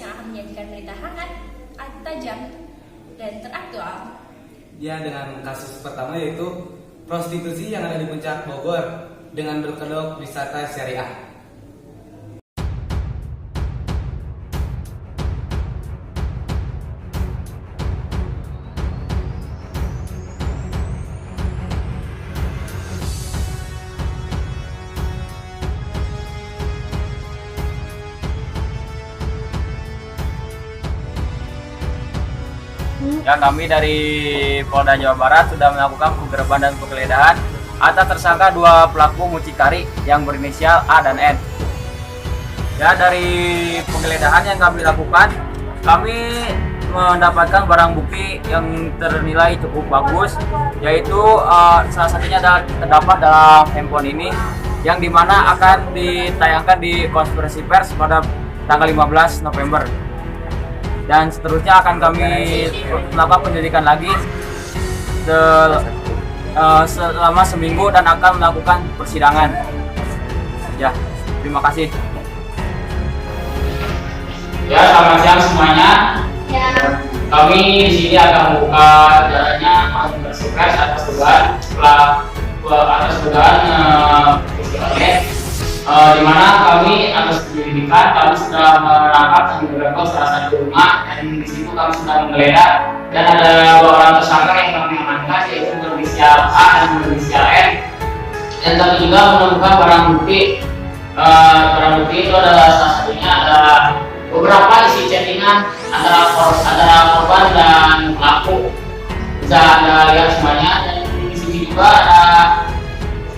yang akan menyajikan berita hangat, tajam, dan teraktual. Ya, dengan kasus pertama yaitu prostitusi yang ada di Puncak Bogor dengan berkedok wisata syariah. Ya, kami dari Polda Jawa Barat sudah melakukan penggerebekan dan penggeledahan atas tersangka dua pelaku mucikari yang berinisial A dan N. Ya, dari penggeledahan yang kami lakukan, kami mendapatkan barang bukti yang ternilai cukup bagus, yaitu salah satunya terdapat dalam handphone ini, yang dimana akan ditayangkan di konferensi pers pada tanggal 15 November. Dan seterusnya akan kami melakukan penyelidikan lagi selama seminggu dan akan melakukan persidangan. Ya, terima kasih. Ya, selamat siang semuanya. Ya. Kami di sini akan membuka jalannya konferensi pers atas dugaan di mana kami atas penyelidikan kami sudah menangkap dan mengerebek salah satu rumah, dan di situ kami sudah menggeledah dan ada dua orang tersangka yang kami amankan, yaitu berinisial A dan berinisial N. Dan kami juga menemukan barang bukti itu adalah salah satunya ada beberapa isi chattingan antara korban dan pelaku. Bisa Anda lihat semuanya, dan di sini juga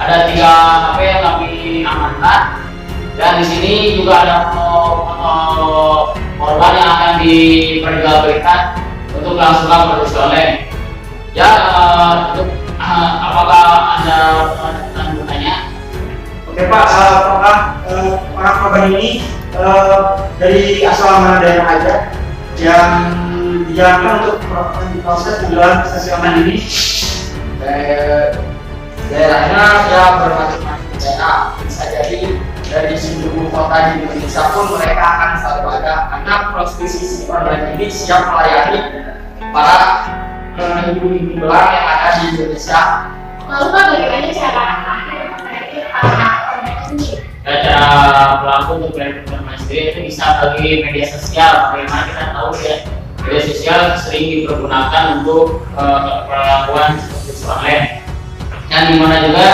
ada 3 HP yang kami amankan, dan di sini juga ada foto korban yang akan diperjualbelikan untuk langsung produksi online. Ya, untuk apakah Anda bertanya? Oke Pak, apakah para korban ini dari asal mana daerah aja yang dijalankan untuk proses penjualan taksi online ini? Daerahnya ya bermacam-macam daerah, bisa jadi dari seluruh kota di Indonesia pun mereka akan selalu ada, karena prostitusi online ini siap melayani para ibu-ibu belang yang ada di Indonesia. Lalu Pak, bagaimana cara Cara pelaku untuk melakukan informasi itu bisa bagi media sosial. Bagaimana kita tahu ya, media sosial sering dipergunakan untuk perlakuan prostitusi online. Dan dimana juga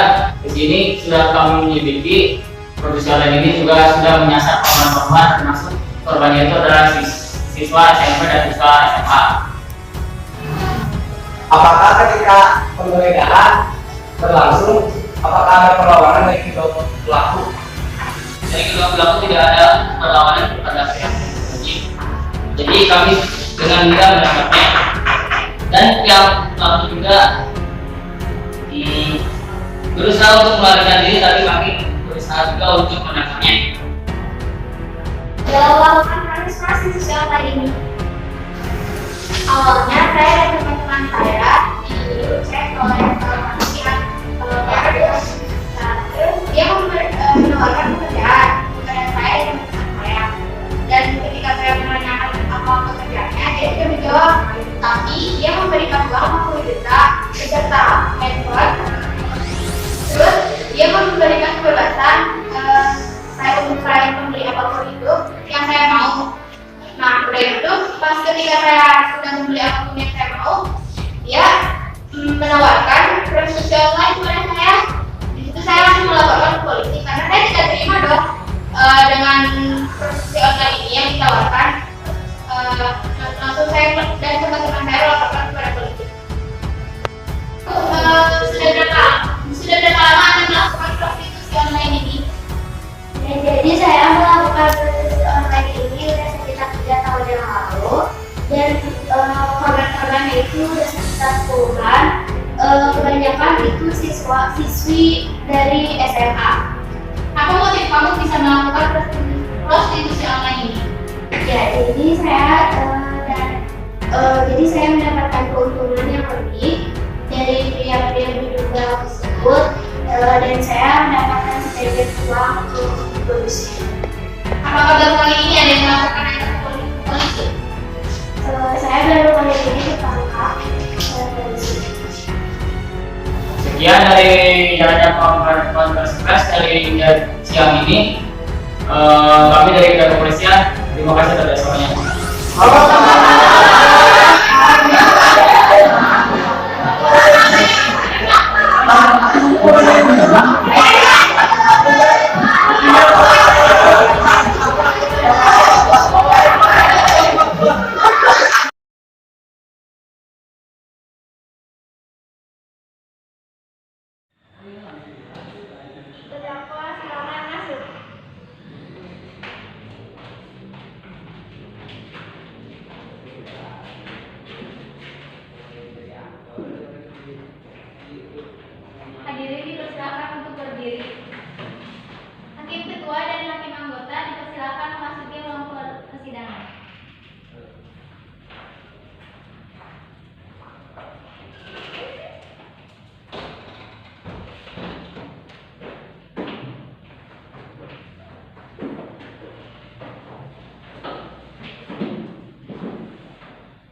di sini sudah kami menyelidiki produksi online ini juga sudah menyasar korban-korban, termasuk korbannya itu adalah siswa SMP dan siswa SMA. Apakah ketika penggeledahan berlangsung, apakah ada perlawanan dari kedua pelaku? Dari kedua pelaku tidak ada perlawanan kepada pihak wajib. Jadi kami dengan mudah menangkapnya, dan pihak pelaku juga berusaha untuk melarikan diri, tapi kami berusaha juga untuk menangkapnya. dalam melakukan proses prostitusi online ini? Awalnya saya dan teman-teman saya dicek oleh pihak dia menawarkan pekerjaan kepada saya dan teman saya, dan ketika saya menanyakan apa pekerjaannya, dia juga menjawab, tapi dia memberikan uang 50 juta beserta handphone. Terus dia memberikan kebebasan saya untuk saya membeli apapun itu yang saya mau. Nah, udah itu pas ketika saya sudah membeli apapun yang saya mau, dia menawarkan prostitusi online kepada saya. Di situ saya langsung melaporkan ke polisi karena saya tidak terima dong dengan prostitusi online ini yang ditawarkan. Langsung saya dan teman-teman saya melaporkan kepada polisi. Sudah berapa lama Anda melakukan prostitusi online ini? Ya, jadi saya melakukan prostitusi online ini sudah sekitar 3 tahun yang lalu, dan korban-korbannya itu sudah sekitar 10-an. Kebanyakan itu siswa-siswi dari SMA. Apa motif kamu bisa melakukan prostitusi online ini? Ya, jadi saya mendapatkan keuntungan yang lebih dari pria-pria berjubel tersebut, dan saya mendapatkan sedikit uang untuk produksi. Apakah baru kali ini ada yang melakukan konferensi pers dari siang ini. Kami dari kepolisian, terima kasih atas semuanya. Terdakwa silakan masuk. Hadirin dipersilakan untuk berdiri. Hakim ketua dan hakim anggota dipersilakan memasuki ruang persidangan.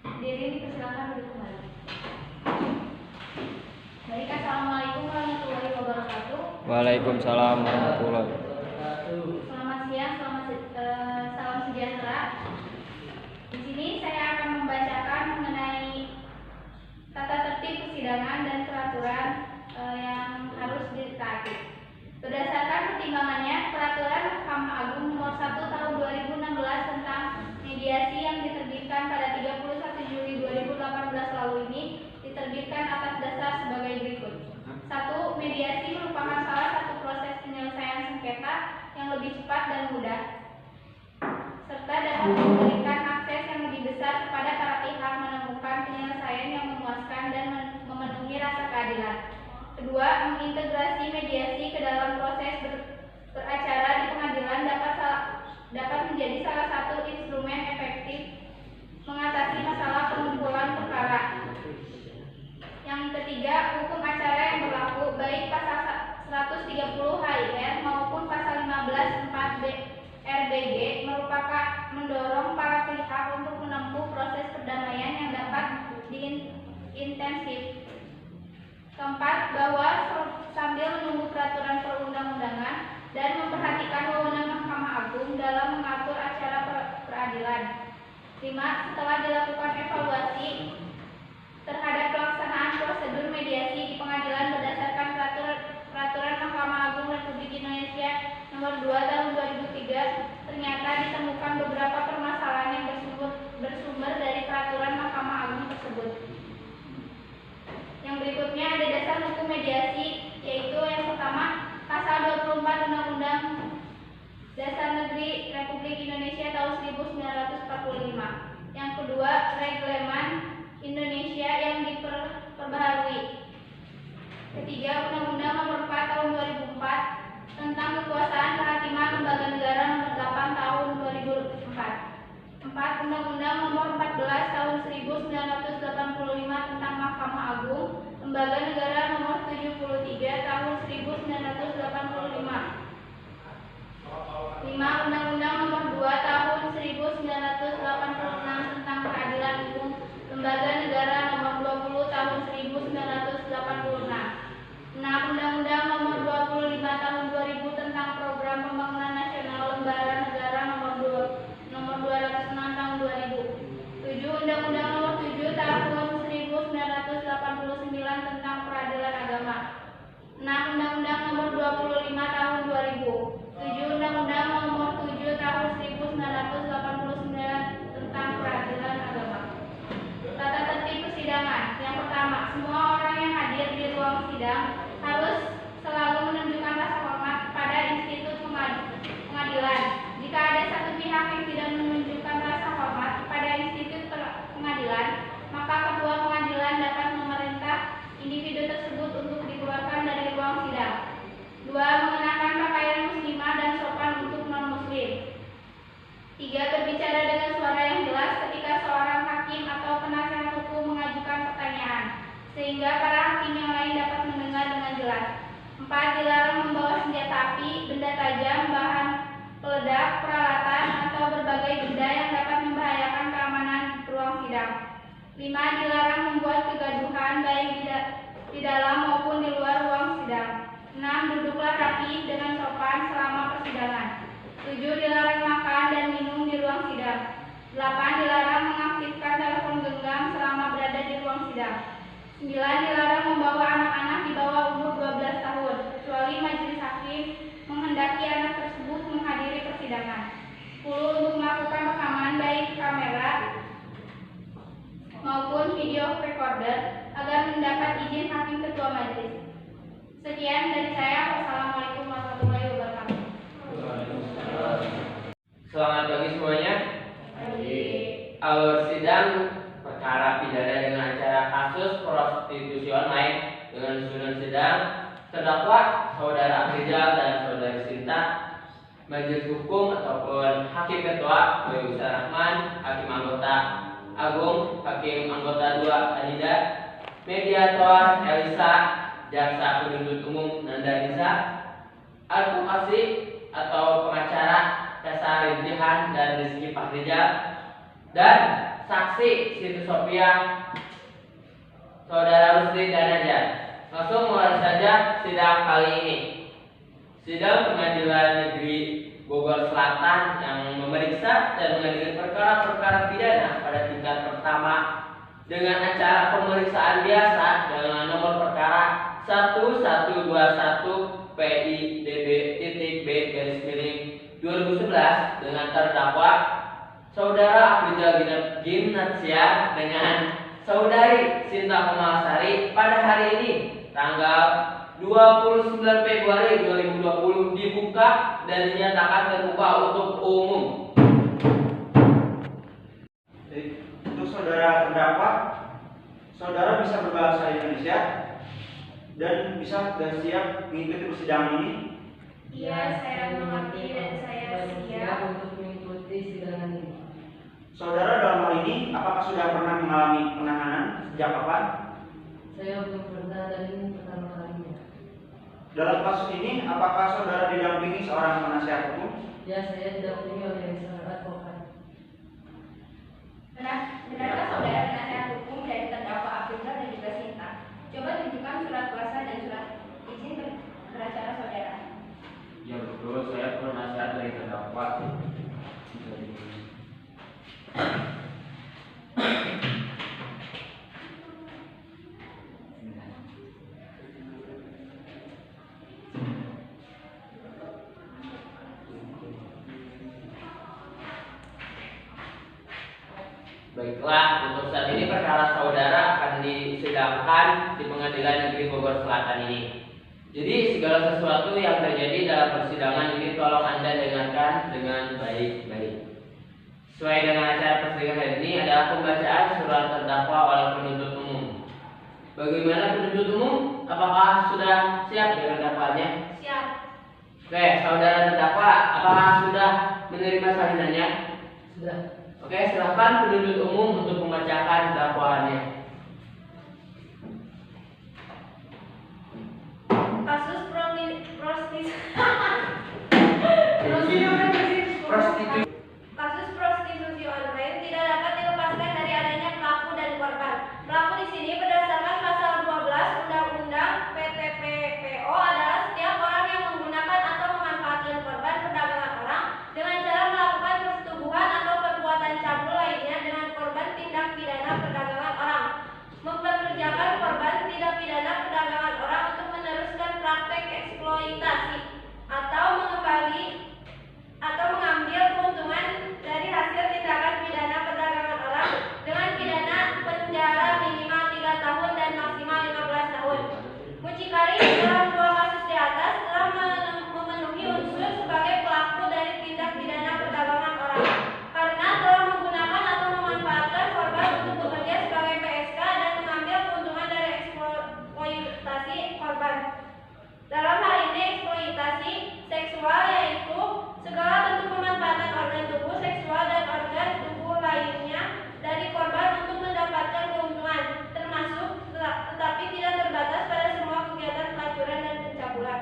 Hadirin dipersilakan duduk kembali. Baik, assalamualaikum warahmatullahi wabarakatuh. Waalaikumsalam warahmatullahi. Selamat siang, salam sejahtera. Di sini saya akan membacakan mengenai tata tertib persidangan dan peraturan yang harus ditaati. Berdasarkan pertimbangannya, Peraturan Mahkamah Agung Nomor 1 Tahun 2016 tentang mediasi yang diterbitkan pada 31 Juli 2018 lalu ini diterbitkan atas dasar sebagai berikut. 1. Mediasi merupakan salah satu proses penyelesaian sengketa yang lebih cepat dan mudah, serta dapat memberikan akses yang lebih besar kepada para pihak menemukan penyelesaian yang memuaskan dan memenuhi rasa keadilan. Kedua, mengintegrasi mediasi ke dalam proses beracara di pengadilan dapat menjadi salah satu instrumen efektif mengatasi masalah pengumpulan perkara. Yang ketiga, hukum acara yang berlaku baik pasal 130 HIR maupun pasal 15 4 RBG merupakan mendorong para pihak untuk menempuh proses perdamaian yang dapat diintensif. Keempat, bahwa sambil menunggu peraturan perundang-undangan dan memperhatikan wewenang Mahkamah Agung dalam mengatur acara peradilan. 5. Setelah dilakukan evaluasi terhadap pelaksanaan prosedur mediasi di pengadilan berdasarkan peraturan Mahkamah Agung Republik Indonesia Nomor 2 Tahun 2003, ternyata ditemukan beberapa permasalahan yang bersumber dari peraturan Mahkamah Agung tersebut. Yang berikutnya ada dasar hukum mediasi, yaitu yang pertama pasal 24 Undang-Undang Dasar Negeri Republik Indonesia tahun 1945. Yang kedua, Reglemen Indonesia yang diperbaharui. Ketiga, Undang-Undang Nomor 4 Tahun 2004 tentang kekuasaan kehakiman lembaga negara Nomor 8 Tahun 2004. 4. Undang-Undang Nomor 14 Tahun 1985 tentang Mahkamah Agung, Lembaga Negara Nomor 73 Tahun 1985. 5. Undang-Undang Nomor 2 Tahun 1986 tentang Peradilan Umum, Lembaga Negara Nomor 20 Tahun 1986. 6. Undang-Undang Nomor 25 Tahun 2000 tentang Program Pembangunan Nasional Lembaga Negara Nomor 206 Tahun 2000. 7. Undang-Undang Nomor 7 Tahun 1989 tentang Peradilan Agama. 6. Undang-Undang Nomor 25 Tahun 2000. 7. Undang-Undang Nomor 7 Tahun 1989 tentang Peradilan Agama. Tata tertib persidangan. Yang pertama, semua orang yang hadir di ruang sidang harus selalu menunjukkan rasa hormat pada institusi pengadilan. Jika ada satu pihak yang tidak menunjukkan rasa hormat pada institusi pengadilan, maka ketua pengadilan dapat memerintah individu tersebut untuk dikeluarkan dari ruang sidang. 2. Mengenakan pakaian muslimah dan sopan untuk non-muslim. 3. Berbicara dengan suara yang jelas ketika seorang hakim atau penasehat hukum mengajukan pertanyaan, sehingga para hakim yang lain dapat mendengar dengan jelas. 4. Dilarang membawa senjata api, benda tajam, bahan peledak, peralatan, atau berbagai benda yang dapat membahayakan keamanan ruang sidang. 5. Dilarang membuat kegaduhan baik di dalam maupun di luar ruang sidang. 6. Duduklah rapi dengan sopan selama persidangan. 7. Dilarang makan dan minum di ruang sidang. 8. Dilarang mengaktifkan telepon genggam selama berada di ruang sidang. 9. Dilarang membawa anak-anak di bawah umur 12 tahun, kecuali majelis hakim menghendaki anak tersebut menghadiri persidangan. 10. Untuk melakukan rekaman baik kamera maupun video recorder agar mendapat izin hakim ketua majelis. Sekian dari saya. Wassalamualaikum warahmatullahi wabarakatuh. Selamat pagi semuanya. Alur sidang perkara pidana dengan acara kasus prostitusi online dengan susunan sidang terdakwa saudara Afrizal dan saudari Sinta, majelis hukum ataupun hakim ketua Boy Usar Rahman, hakim anggota Agung, hakim anggota 2 Anida, mediator Elisa, jaksa penuntut umum Nanda Nisa, advokasi atau pengacara Kesa Rintihan dan Rizky Fahrizal, dan saksi Siti Sofia saudara Rusdi dan Najar. Langsung mulai saja sidang kali ini. Sidang Pengadilan Negeri Bogor Selatan yang memeriksa dan mengadili perkara-perkara pidana pada tingkat pertama dengan acara pemeriksaan biasa dengan nomor perkara 1121 PIDB.B/2011 dengan terdakwa saudara Afrizal Gimnasia dengan saudari Sinta Komalasari pada hari ini tanggal 29 Februari 2020 dibuka dan dinyatakan terbuka untuk umum. Jadi, untuk saudara terdakwa, saudara bisa berbahasa Indonesia dan bisa dan siap mengikuti persidangan ini. Iya, saya mengerti dan saya siap untuk mengikuti sidang ini. Saudara dalam hal ini, apakah sudah pernah mengalami penahanan sejak kapan? Saya belum pernah dan ini pertama kalinya. Dalam kasus ini, apakah saudara didampingi seorang penasihat hukum? Ya, saya didampingi oleh seorang advokat. Benarkah saudara penasihat hukum dari terdakwa Afrizal dan juga Sinta? Coba tunjukkan surat kuasa dan surat izin beracara saudara. Ya betul, saya penasihat dari terdakwa. Baiklah, untuk saat ini perkara saudara akan disidangkan di Pengadilan Negeri Bogor Selatan ini. Jadi segala sesuatu yang terjadi dalam persidangan ini tolong Anda dengarkan dengan baik-baik. Sesuai dengan acara persidangan hari ini adalah pembacaan surat terdakwa oleh penuntut umum. Bagaimana penuntut umum? Apakah sudah siap dengan dakwaannya? Siap. Oke, saudara terdakwa, apakah sudah menerima salinannya? Sudah. Oke, silakan penuntut umum untuk membacakan dakwaannya. Kasus prostitusi Kasus prostitusi online tidak dapat dilepaskan dari adanya pelaku dan korban. Pelaku di sini berdasarkan pasal 12 Undang-Undang PTPPO adalah setiap orang yang menggunakan atau memanfaatkan korban perdagangan orang dengan cara melakukan persetubuhan atau perbuatan cabul lainnya dengan korban tindak pidana perdagangan orang, memperkerjakan korban tindak pidana perdagangan orang untuk meneruskan praktek eksploitasi atau mengambil keuntungan dari hasil tindakan pidana perdagangan orang dengan pidana penjara minimal 3 tahun dan maksimal 15 tahun. Mucikari dalam dua kasus di atas telah memenuhi unsur sebagai pelaku dari tindak pidana perdagangan orang karena telah menggunakan atau memanfaatkan korban untuk bekerja sebagai PSK dan mengambil keuntungan dari eksploitasi korban. Dalam hal ini eksploitasi seksual yaitu segala bentuk pemanfaatan organ tubuh seksual dan organ tubuh lainnya dari korban untuk mendapatkan keuntungan, termasuk tetapi tidak terbatas pada semua kegiatan pelacuran dan pencabulan.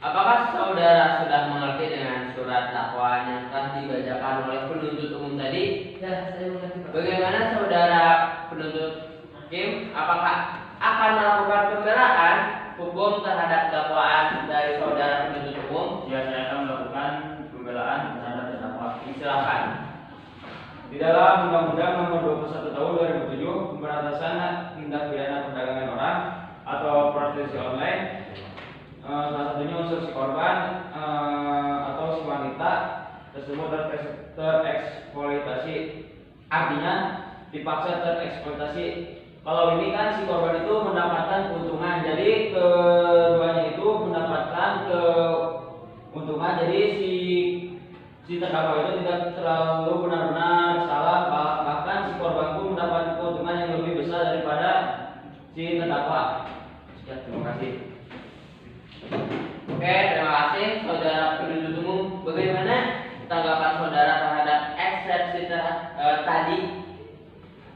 Apakah saudara sudah mengerti dengan surat dakwaan yang telah dibacakan oleh penuntut umum tadi? Ya, saya mengerti, Pak. Bagaimana saudara penuntut hakim? Apakah akan melakukan pembelaan hukum terhadap dakwaan dari saudara penuntut umum? Ya, saya akan melakukan pembelaan terhadap terdakwa. Silakan. Di dalam Undang-Undang Nomor 21 Tahun 2007 Pemberantasan Tindak Pidana Perdagangan Orang atau prostitusi online, salah satunya unsur si korban atau si wanita tersebut tereksploitasi, artinya dipaksa tereksploitasi. Kalau ini kan si korban itu mendapatkan keuntungan, jadi keduanya itu mendapatkan keuntungan, jadi si terdakwa itu tidak terlalu benar-benar salah, bahkan si korban pun mendapat keuntungan yang lebih besar daripada si terdakwa. Ya, terima kasih. Oke, terima kasih saudara penuntut umum. Bagaimana tanggapan saudara terhadap eksepsi tadi?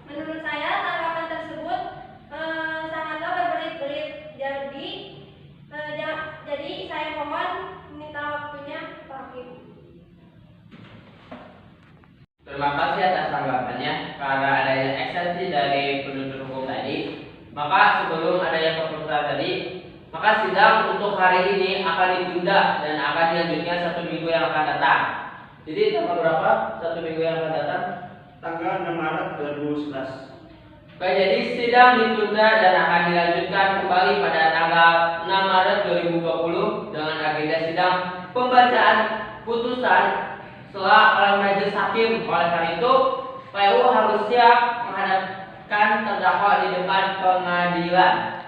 Menurut saya tanggapan tersebut sangatlah berbelit-belit. Jadi saya mohon minta waktunya Pak Hakim. Terima kasih atas tanggapannya. Karena adanya eksepsi dari penuntut hukum tadi, maka sebelum adanya keputusan tadi, maka sidang untuk hari ini akan ditunda dan akan dilanjutkan 1 minggu yang akan datang. Jadi tanggal berapa? 1 minggu yang akan datang? Tanggal 6 Maret 2011. Baik, jadi sidang ditunda dan akan dilanjutkan kembali pada tanggal 6 Maret 2020 dengan agenda sidang pembacaan putusan setelah oleh majelis hakim. Oleh karena itu, PU harus siap menghadapkan terdakwa di depan pengadilan.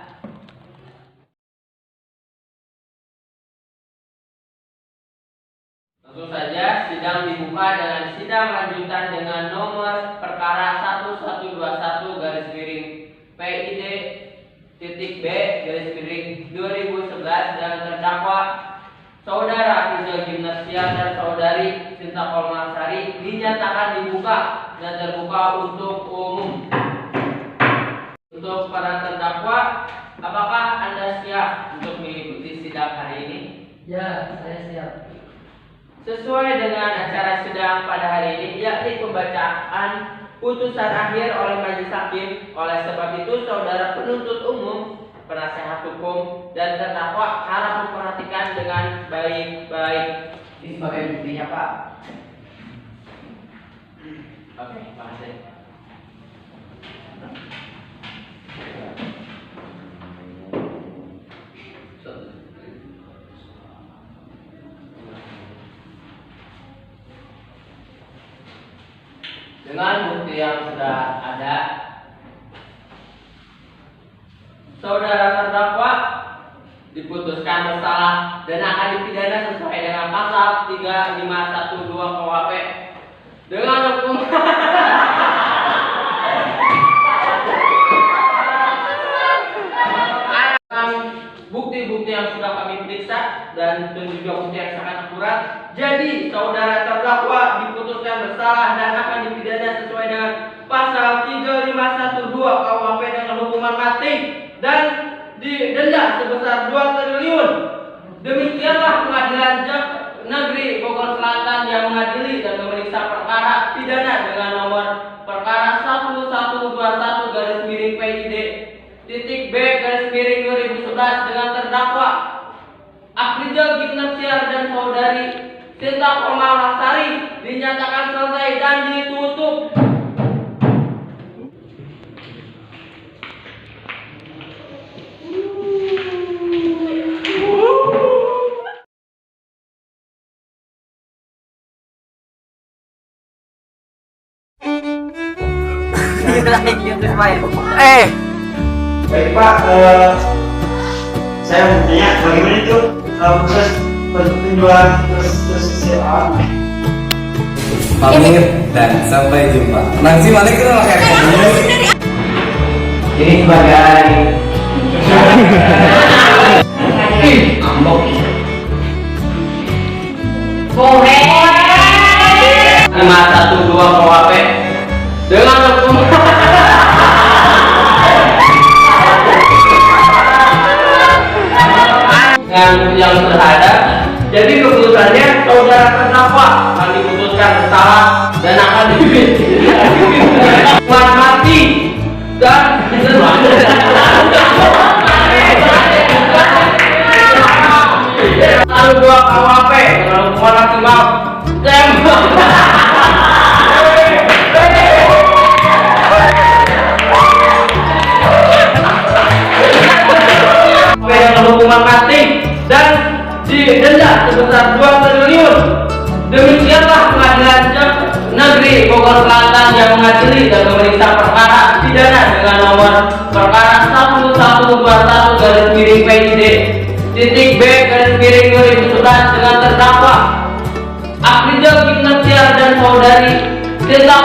Tentu saja sidang dibuka dengan sidang lanjutan dengan nomor perkara 11-PID-B-2011 dan terdakwa saudara Rizal Gimnasia dan saudari Sinta Kolmasari dinyatakan dibuka dan terbuka untuk umum. Untuk para terdakwa, apakah Anda siap untuk mengikuti sidang hari ini? Ya, saya siap. Sesuai dengan acara sidang pada hari ini, yakni pembacaan putusan akhir oleh majelis hakim. Oleh sebab itu, saudara penuntut umum, penasehat hukum, dan terdakwa harap memperhatikan dengan baik-baik. Ini sebagai buktinya, Pak. Oke, terima kasih. Dengan bukti yang sudah ada, saudara terdakwa diputuskan bersalah dan akan dipidana sesuai dengan pasal 3512 KUHP dengan hukum bukti-bukti yang sudah kami periksa dan juga bukti yang sangat akurat. Jadi saudara terdakwa diputuskan bersalah dan akan dipidana sesuai dengan pasal 3512 KUHP dengan hukuman mati dan didenda sebesar 2 triliun. Demikianlah Pengadilan Negeri Bogor Selatan yang mengadili dan memeriksa perkara pidana dengan nomor perkara 1121-PID-B-2011 dengan terdakwa Afrizal Gimnasia dan saudari Sinta Kolmasari dinyatakan selesai dan ditutup. Baik Pak, saya mau tanya bagaimana itu proses penjualan perselisihan? Pamit dan sampai jumpa. Nanti mana kita pakai Ini sebagai ambok. Boleh. 512 KUHP dengan hukum yang terhadap. Jadi keputusannya saudara terdakwa akan diputuskan bersalah dan akan dipidana mati dan pasal 2 KUHP dengan hukuman maksimal tembak. Dengan hukuman mati dan didenda sebesar 2 triliun. Demikianlah Pengadilan Negeri Bogor Selatan yang mengadili dan memeriksa perkara pidana dengan nomor perkara 1121-PID-B/2011 dengan terdakwa Afrizal bin Nasyar dan saudari Sinta